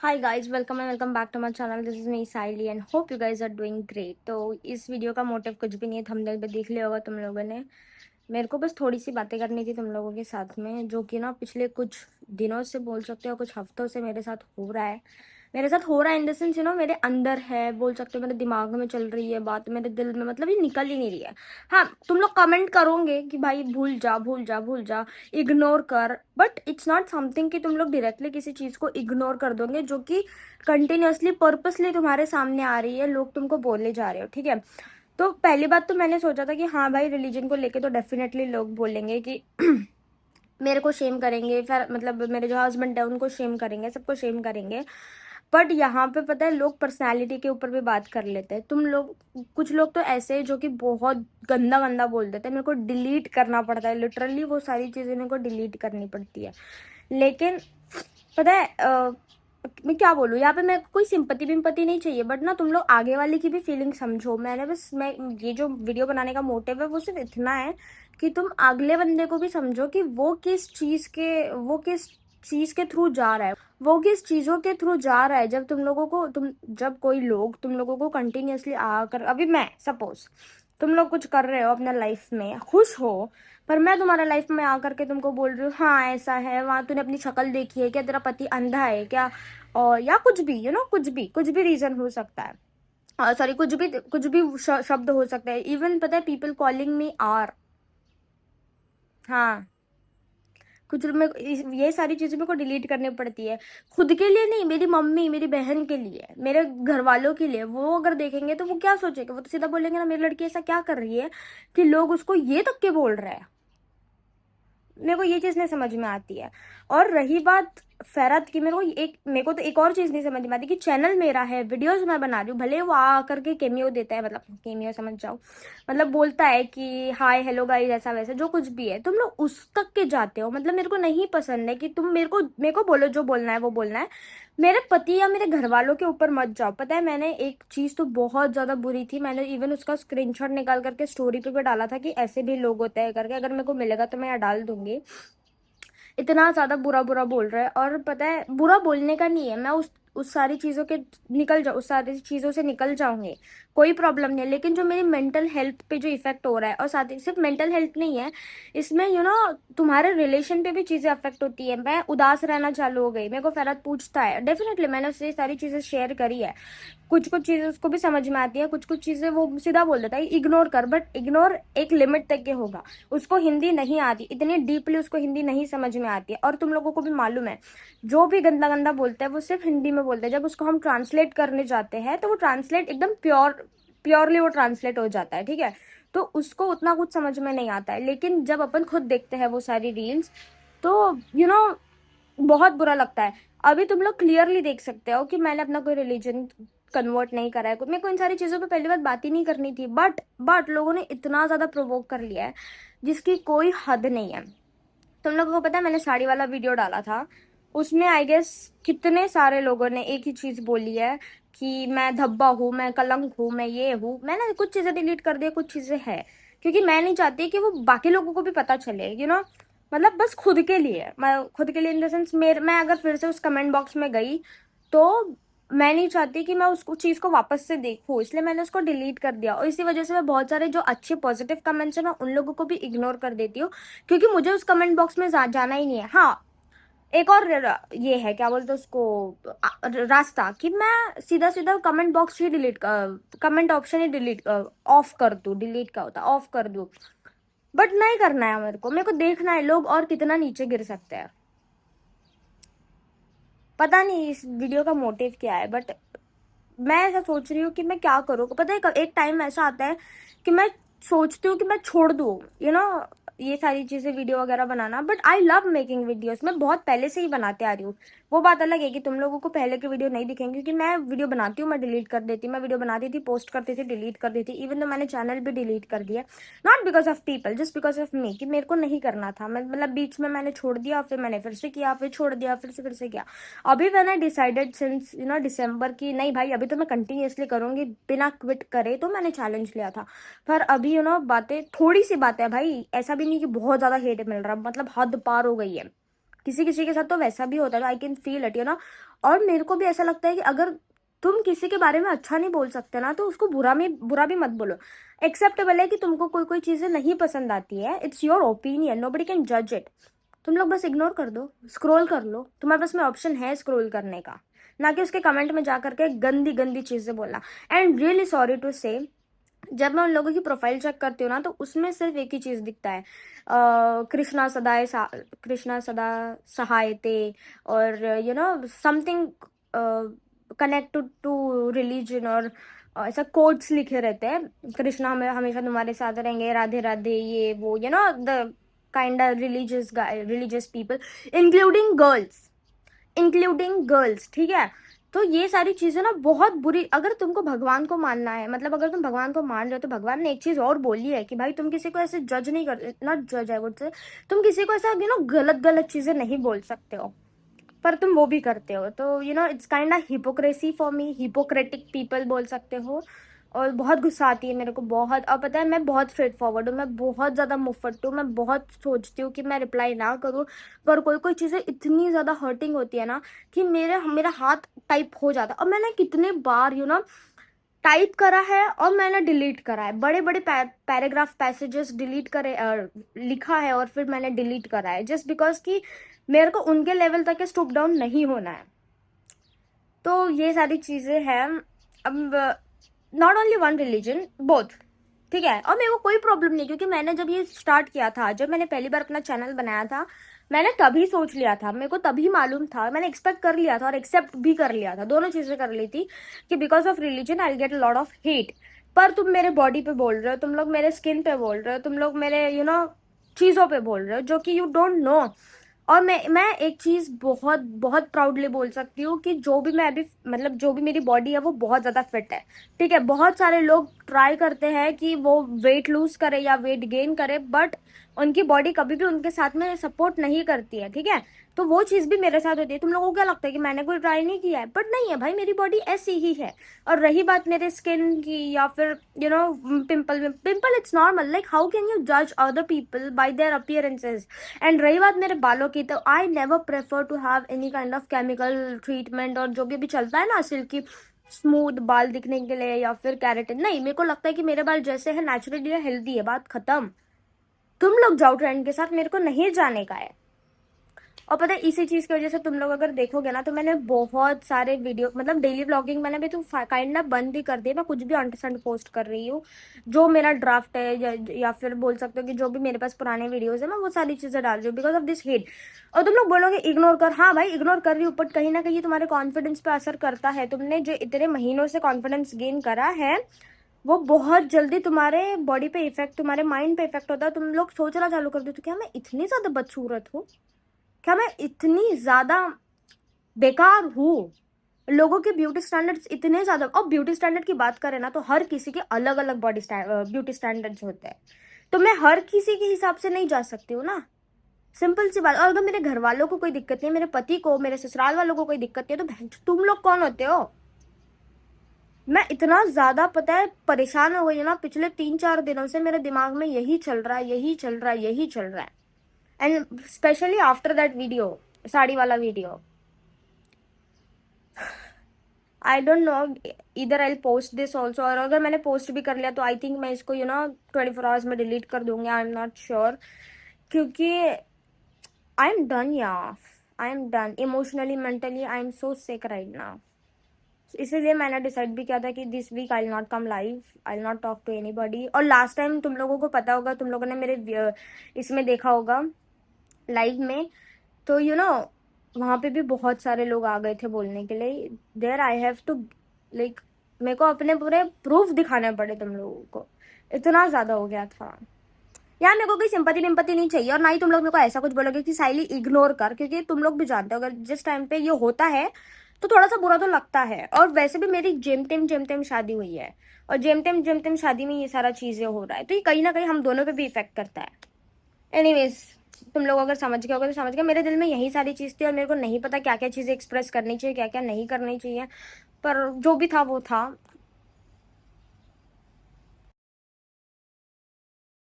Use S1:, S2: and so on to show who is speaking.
S1: Hi guys, welcome and welcome back to my channel. This is me Saili and hope you guys are doing great. तो इस video का motive कुछ भी नहीं है, थंबनेल पे देख लिया होगा तुम लोगों ने। मेरे को बस थोड़ी सी बातें करनी थी तुम लोगों के साथ में, जो कि ना पिछले कुछ दिनों से बोल सकते हो, कुछ हफ्तों से मेरे साथ हो रहा है इन द सेंस मेरे अंदर है, बोल सकते हो मेरे दिमाग में चल रही है बात, मेरे दिल में, मतलब ये निकल ही नहीं रही है। हाँ, तुम लोग कमेंट करोगे कि भाई भूल जा भूल जा भूल जा, इग्नोर कर, बट इट्स नॉट समथिंग कि तुम लोग डायरेक्टली किसी चीज को इग्नोर कर दोगे जो कि कंटिन्यूअसली पर्पसली तुम्हारे सामने आ रही है, लोग तुमको बोले जा रहे हो, ठीक है। तो पहली बात तो मैंने सोचा था कि हाँ भाई, रिलीजन को लेके तो डेफिनेटली लोग बोलेंगे कि मेरे को शेम करेंगे, फिर मतलब मेरे जो हस्बैंड है उनको शेम करेंगे, सबको शेम करेंगे। बट यहाँ पे पता है, लोग पर्सनालिटी के ऊपर भी बात कर लेते हैं। तुम लोग, कुछ लोग तो ऐसे हैं जो कि बहुत गंदा गंदा बोल देते हैं, मेरे को डिलीट करना पड़ता है, लिटरली वो सारी चीजें मेरे को डिलीट करनी पड़ती है। लेकिन पता है मैं क्या बोलूँ, यहाँ पे मैं कोई सिंपति विम्पति नहीं चाहिए, बट ना तुम लोग आगे वाले की भी फीलिंग समझो। मैं ये जो वीडियो बनाने का मोटिव है वो सिर्फ इतना है कि तुम अगले बंदे को भी समझो कि वो किस चीज के थ्रू जा रहा है, वो किस चीजों के थ्रू जा रहा है। जब कोई लोग तुम लोगों को कंटिन्यूअसली आकर, अभी मैं सपोज तुम लोग कुछ कर रहे हो अपने लाइफ में, खुश हो, पर मैं तुम्हारे लाइफ में आकर के तुमको बोल रही हूँ हाँ ऐसा है, वहां तूने अपनी शक्ल देखी है क्या, तेरा पति अंधा है क्या, और या कुछ भी कुछ भी रीजन हो सकता है। सॉरी, कुछ भी शब्द हो सकता है। इवन पता है, पीपल कॉलिंग मी आर, हाँ, कुछ में ये सारी चीजें मेरे को डिलीट करनी पड़ती है। खुद के लिए नहीं, मेरी मम्मी मेरी बहन के लिए, मेरे घर वालों के लिए। वो अगर देखेंगे तो वो क्या सोचेंगे, वो तो सीधा बोलेंगे ना मेरी लड़की ऐसा क्या कर रही है कि लोग उसको ये तक के बोल रहे हैं। मेरे को ये चीज नहीं समझ में आती है। और रही बात फैरत की, मेरे को तो एक और चीज नहीं समझ में आती कि चैनल मेरा है, वीडियोस मैं बना रही हूँ, भले वो आ करके केमियो देता है, मतलब केमियो समझ जाओ, मतलब बोलता है कि हाय हेलो गाइस ऐसा वैसा जो कुछ भी है, तुम लोग उस तक के जाते हो। मतलब मेरे को नहीं पसंद है कि तुम मेरे को बोलो, जो बोलना है वो बोलना है, मेरे पति या मेरे घर वालों के ऊपर मत जाओ। पता है, मैंने एक चीज तो बहुत ज्यादा बुरी थी, मैंने इवन उसका स्क्रीनशॉट निकाल करके स्टोरी पे भी डाला था कि ऐसे भी लोग होते हैं करके, अगर मेरे को मिलेगा तो मैं यहाँ डाल दूंगी। इतना ज्यादा बुरा बुरा बोल रहा है। और पता है, बुरा बोलने का नहीं है, मैं उस सारी चीजों के निकल जाऊँ, उस सारी चीजों से निकल जाऊंगी, कोई प्रॉब्लम नहीं है। लेकिन जो मेरी मेंटल हेल्थ पे जो इफेक्ट हो रहा है, और साथ ही सिर्फ मेंटल हेल्थ नहीं है, इसमें तुम्हारे रिलेशन पे भी चीजें अफेक्ट होती है। मैं उदास रहना चालू हो गई, मेरे को फैरत पूछता है, डेफिनेटली मैंने उससे सारी चीजें शेयर करी है। कुछ कुछ चीजें उसको भी समझ में आती है, कुछ कुछ चीजें वो सीधा बोल देता है इग्नोर कर, बट इग्नोर एक लिमिट तक के होगा। उसको हिंदी नहीं आती, इतनी डीपली उसको हिंदी नहीं समझ में आती है। और तुम लोगों को भी मालूम है, जो भी गंदा गंदा बोलते हैं वो सिर्फ हिंदी में बोलते हैं। जब उसको हम ट्रांसलेट करने जाते हैं तो वो ट्रांसलेट एकदम प्योरली वो ट्रांसलेट हो जाता है, ठीक है। तो उसको उतना कुछ समझ में नहीं आता है। लेकिन जब अपन खुद देखते हैं वो सारी रील्स, तो बहुत बुरा लगता है। अभी तुम लोग क्लियरली देख सकते हो कि मैंने अपना कोई रिलीजन कन्वर्ट नहीं करा है, मेरे को इन सारी चीजों पे पहली बात ही नहीं करनी थी, बट लोगों ने इतना ज्यादा प्रोवोक कर लिया है जिसकी कोई हद नहीं है। तुम लोगों को पता है, मैंने साड़ी वाला वीडियो डाला था, उसमें आई गेस कितने सारे लोगों ने एक ही चीज बोली है कि मैं धब्बा हूँ, मैं कलंक हूँ, मैं ये हूँ। मैंने कुछ चीजें डिलीट कर दी, कुछ चीजें है, क्योंकि मैं नहीं चाहती कि वो बाकी लोगों को भी पता चले, मतलब बस खुद के लिए, मैं खुद के लिए इन द सेंस, मैं अगर फिर से उस कमेंट बॉक्स में गई तो मैं नहीं चाहती कि मैं उसको चीज को वापस से देखूं, इसलिए मैंने उसको डिलीट कर दिया। और इसी वजह से मैं बहुत सारे जो अच्छे पॉजिटिव कमेंट्स है ना, उन लोगों को भी इग्नोर कर देती हूँ, क्योंकि मुझे उस कमेंट बॉक्स में जाना ही नहीं है। हाँ, एक और ये है, क्या बोलते हैं उसको, रास्ता, कि मैं सीधा सीधा comment box he delete, comment option he delete, of कर दूं, डिलीट का होता ऑफ कर दूं। बट नहीं करना है, मेरे को देखना है लोग और कितना नीचे गिर सकते हैं। पता नहीं इस वीडियो का मोटिव क्या है, बट मैं ऐसा सोच रही हूँ कि मैं क्या करूँ। पता है, एक टाइम ऐसा आता है कि मैं सोचती हूँ कि मैं छोड़ दूँ, ये सारी चीजें वीडियो वगैरह बनाना। But I love making videos, मैं बहुत पहले से ही बनाते आ रही हूँ। वो बात अलग है कि तुम लोगों को पहले के वीडियो नहीं दिखेंगे, क्योंकि मैं वीडियो बनाती हूँ, मैं डिलीट कर देती हूँ, मैं वीडियो बनाती थी, पोस्ट करती थी, डिलीट कर देती। इवन तो मैंने चैनल भी डिलीट कर दिया, not because of people, just because of me, कि मेरे को नहीं करना था। मैं मतलब बीच में मैंने छोड़ दिया, फिर मैंने फिर से किया, फिर छोड़ दिया, फिर से किया। अभी मैंने डिसाइडेड सिंस दिसंबर की, नहीं भाई अभी तो मैं कंटिन्यूअसली करूंगी बिना क्विट करे। तो मैंने चैलेंज लिया था, पर अभी बातें, थोड़ी सी बातें है भाई, ऐसा भी नहीं कि बहुत ज्यादा हेट मिल रहा, मतलब हद पार हो गई है। किसी किसी के साथ तो वैसा भी होता है, आई कैन फील इट, और मेरे को भी ऐसा लगता है कि अगर तुम किसी के बारे में अच्छा नहीं बोल सकते ना, तो उसको बुरा भी मत बोलो। एक्सेप्टेबल है कि तुमको कोई कोई चीजें नहीं पसंद आती है, it's your opinion, nobody can जज इट। तुम लोग बस इग्नोर कर दो, स्क्रॉल कर लो, तुम्हारे पास में ऑप्शन है स्क्रॉल करने का, ना कि उसके कमेंट में जा करके गंदी गंदी चीजें बोलना। एंड रियली सॉरी टू से, जब मैं उन लोगों की प्रोफाइल चेक करती हूँ ना, तो उसमें सिर्फ एक ही चीज दिखता है, कृष्णा सदा सहायते, और समथिंग कनेक्टेड टू रिलीजन, और ऐसा कोट्स लिखे रहते हैं, कृष्णा हमें हमेशा तुम्हारे साथ रहेंगे, राधे राधे, ये वो, the kind of religious people, including girls, ठीक है। तो ये सारी चीजें ना बहुत बुरी, अगर तुमको भगवान को मानना है, मतलब अगर तुम भगवान को मान रहे हो, तो भगवान ने एक चीज और बोली है कि भाई तुम किसी को ऐसे जज नहीं कर, नॉट जज आई वुड से, तुम किसी को ऐसा गलत गलत चीजें नहीं बोल सकते हो, पर तुम वो भी करते हो। तो it's kind of hypocrisy for me, hypocritic people बोल सकते हो। और बहुत गुस्सा आती है मेरे को, बहुत। और पता है मैं बहुत स्ट्रेट फॉरवर्ड हूँ, मैं बहुत ज़्यादा मुफ्फट हूँ, मैं बहुत सोचती हूँ कि मैं रिप्लाई ना करूँ, पर कोई कोई चीज़ें इतनी ज़्यादा हर्टिंग होती है ना कि मेरा हाथ टाइप हो जाता है। और मैंने कितने बार टाइप करा है और मैंने डिलीट करा है, बड़े बड़े पैराग्राफ पैसेजेस डिलीट करे, लिखा है और फिर मैंने डिलीट करा है, जस्ट बिकॉज कि मेरे को उनके लेवल तक स्टूप डाउन नहीं होना है। तो ये सारी चीज़ें हैं। अब not only one religion, both, ठीक है। और मेरे को कोई प्रॉब्लम नहीं, क्योंकि मैंने जब ये स्टार्ट किया था, जब मैंने पहली बार अपना चैनल बनाया था, मैंने तभी सोच लिया था, मेरे को तभी मालूम था, मैंने एक्सपेक्ट कर लिया था और एक्सेप्ट भी कर लिया था, दोनों चीजें कर ली थी, कि because of religion I get lot of hate. पर तुम मेरे बॉडी पे बोल रहे हो, तुम लोग मेरे स्किन पे बोल रहे हो, तुम लोग मेरे चीजों पे बोल रहे हो जो कि यू डोंट नो। और मैं एक चीज बहुत बहुत प्राउडली बोल सकती हूँ कि जो भी मैं अभी, मतलब जो भी मेरी बॉडी है वो बहुत ज्यादा फिट है, ठीक है। बहुत सारे लोग ट्राई करते हैं कि वो वेट लूज करे या वेट गेन करे, बट उनकी बॉडी कभी भी उनके साथ में सपोर्ट नहीं करती है, ठीक है। तो वो चीज भी मेरे साथ होती है। तुम लोगों को क्या लगता है कि मैंने कोई ट्राई नहीं किया है? बट नहीं है भाई, मेरी बॉडी ऐसी ही है। और रही बात मेरे स्किन की, या फिर pimple it's normal, like how can you जज other people by their appearances. And रही बात मेरे बालों की, तो I never prefer to have any kind of chemical treatment, और जो भी अभी चलता है ना, सिल्की स्मूथ बाल दिखने के लिए, या फिर कैरेटिन। नहीं, मेरे को लगता है कि मेरे बाल जैसे है नेचुरली हेल्दी है, बात खत्म। तुम लोग जाओ ट्रेंड के साथ, मेरे को नहीं जाने का है। और पता है इसी चीज की वजह से तुम लोग अगर देखोगे ना, तो मैंने बहुत सारे वीडियो, मतलब डेली व्लॉगिंग मैंने भी तो काइंड ऑफ बंद भी कर दिया। मैं कुछ भी अंट पोस्ट कर रही हूँ, जो मेरा ड्राफ्ट है, या फिर बोल सकते हो कि जो भी मेरे पास पुराने वीडियोस है, मैं वो सारी चीजें डाल रही हूँ बिकॉज ऑफ दिस हेट। और तुम लोग बोलोगे इग्नोर कर, हाँ भाई इग्नोर कर रही हूँ, बट कहीं ना कहीं तुम्हारे कॉन्फिडेंस पे असर करता है। तुमने जो इतने महीनों से कॉन्फिडेंस गेन करा है, वो बहुत जल्दी तुम्हारे बॉडी पे इफेक्ट, तुम्हारे माइंड पे इफेक्ट होता है। तुम लोग सोचना चालू कर दो, तो क्या मैं इतनी ज्यादा बदसूरत हूँ? क्या मैं इतनी ज्यादा बेकार हूँ? लोगों के ब्यूटी स्टैंडर्ड्स इतने ज्यादा, और ब्यूटी स्टैंडर्ड की बात करें ना, तो हर किसी के अलग अलग ब्यूटी स्टैंडर्ड्स होते हैं। तो मैं हर किसी के हिसाब से नहीं जा सकती हूँ ना, सिंपल सी बात। और अगर मेरे घर वालों को कोई दिक्कत नहीं है, मेरे पति को, मेरे ससुराल वालों को कोई दिक्कत नहीं है, तो बहन तुम लोग कौन होते हो? मैं इतना ज्यादा, पता है, परेशान हो गई हूँ ना पिछले 3-4 दिनों से। मेरे दिमाग में यही चल रहा है, यही चल रहा है, यही चल रहा है। And specially after that video, sari वाला वीडियो, आई डोंट नो, इधर आई पोस्ट दिस ऑल्सो, और अगर मैंने पोस्ट भी कर लिया तो आई थिंक मैं इसको 24 आवर्स में डिलीट कर दूंगी, आई एम नॉट श्योर। क्योंकि आई एम डन, या I am done emotionally, mentally, I am so sick right now. इसीलिए मैंने डिसाइड भी किया था कि this week I will not come live, I will not talk to anybody. और last time तुम लोगों को पता होगा, तुम लोगों ने मेरे इसमें देखा होगा लाइव में, तो वहाँ पे भी बहुत सारे लोग आ गए थे बोलने के लिए। There I have to, like, मेरे को अपने पूरे प्रूफ दिखाने पड़े तुम लोगों को, इतना ज्यादा हो गया था यार। मेरे को कोई सिंपैथी विम्पति नहीं चाहिए, और ना ही तुम लोग मेरे को ऐसा कुछ बोलोगे कि साइली इग्नोर कर, क्योंकि तुम लोग भी जानते हो अगर जिस टाइम पे ये होता है तो थोड़ा सा बुरा तो लगता है। और वैसे भी मेरी जेम तेम शादी हुई है, और जेम तेम शादी में ये सारा चीजें हो रहा है, तो ये कहीं ना कहीं हम दोनों पे भी इफेक्ट करता है। एनीवेज, तुम लोग अगर समझ गए होगे तो समझ गए। मेरे दिल में यही सारी चीज थी, और मेरे को नहीं पता क्या क्या चीजें एक्सप्रेस करनी चाहिए, क्या क्या नहीं करनी चाहिए, पर जो भी था वो था।